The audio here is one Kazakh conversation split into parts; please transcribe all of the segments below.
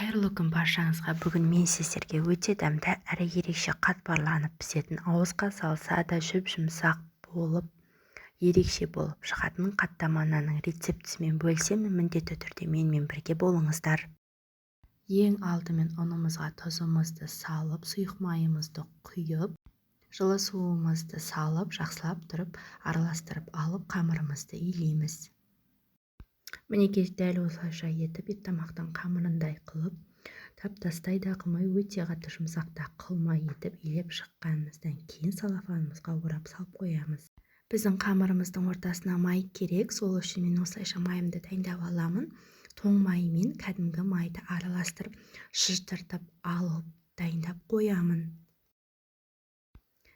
Қайырлы күн баршаңызға. Бүгін мен сіздерге өте дәмді әрі ерекше қатпарланып пісетін, ауызға салса да жұп-жұмсақ болып, ерекше болып шығатын қаттама нанның рецептісімен бөлісемін. Міндетті түрде менімен бірге болыңыздар. Ең алдымен ұнымызға тұзымызды салып, сұйық майымызды құйып, жылы суымызды салып, жақсылап тұрып араластырып алып, қамырымызды илейміз. Мінекей дәл осылайша етіп, ет тамақтың қамырындай қылып, тап-тастай да қылмай, өте қатты жұмсақ та қылмай етіп илеп шыққанымыздан кейін салафанымызға орап салып қоямыз. Біздің қамырымыздың ортасына май керек, сол үшін мен осылайша майымды дайындап аламын. Тоң маймен кәдімгі майды араластырып, шыждыртып алып дайындап қоямын.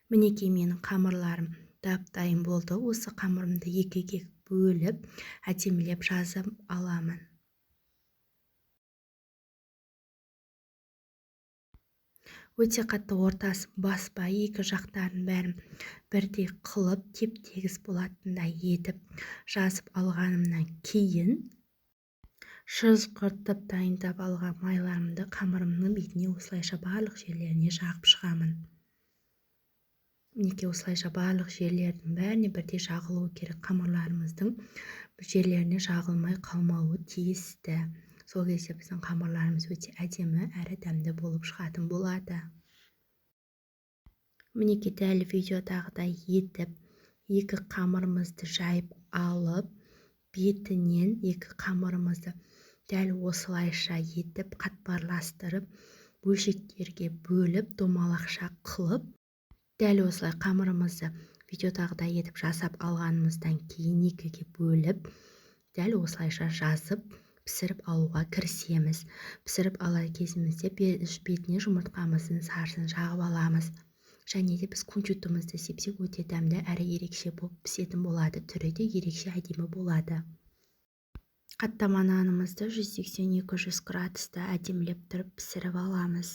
Мінекей менің қамырларым дайын болды. Осы қамырымды екіге бөліп, әдемілеп жазып аламын. Өте қатты ортасын баспай, екі жақтарын бәрін бірдей қылып, теп-тегіс болатындай етіп жазып алғанымнан кейін шыжғыртып дайындап алған майларымды қамырымның бетіне осылайша барлық жерлеріне жағып шығамын. Мінекей осылайша барлық жерлердің бәріне бірдей жағылуы керек. Қамырларымыздың жерлеріне жағылмай қалмауы тиісті. Сол кезде біздің қамырларымыз өте әдемі әрі дәмді болып шығатын болады. Мінекей дәл видеодағыдай етіп, екі қамырымызды жайып алып, бетінен екі қамырымызды дәл осылайша етіп, қатпарластырып, бөлшектерге бөліп, домалақша қылып, дәл осылай қамырымызды видеодағыдай етіп жасап алғанымыздан кейін екіге бөліп, дәл осылайша жазып, пісіріп алуға кірісеміз. Пісіріп алар кезімізде бетіне жұмыртқамыздың сарысын жағып аламыз. Және де біз кунжутымызды сепсек өте дәмді әрі ерекше болып пісетін болады. Түрі де ерекше әдемі болады. Қаттама нанымызды 180-200 градуста әдемілеп тұрып пісіріп аламыз.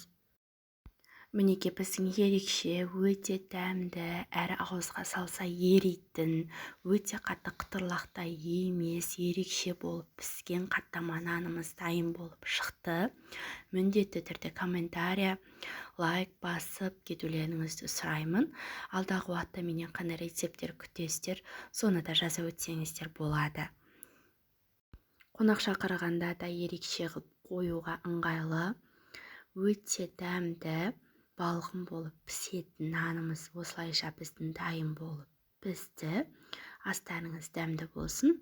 Мінекей біздің ерекше, өте дәмді, әрі ауызға салса еритін, өте қатты қытырлақтай емес, ерекше болып піскен қаттама нанымыз дайын болып шықты. Міндетті түрде комментария, лайк басып кетулеріңізді сұраймын. Алдағы уақытта менен қандай рецепттер күтесіздер, соны да жаза өтсеңіздер болады. Қонақ шақырғанда да ерекше қоюға ыңғайлы, өте дәмді, балғын болып пісетін нанымыз осылайша біздің дайын болып пісті. Астарыңыз дәмді болсын.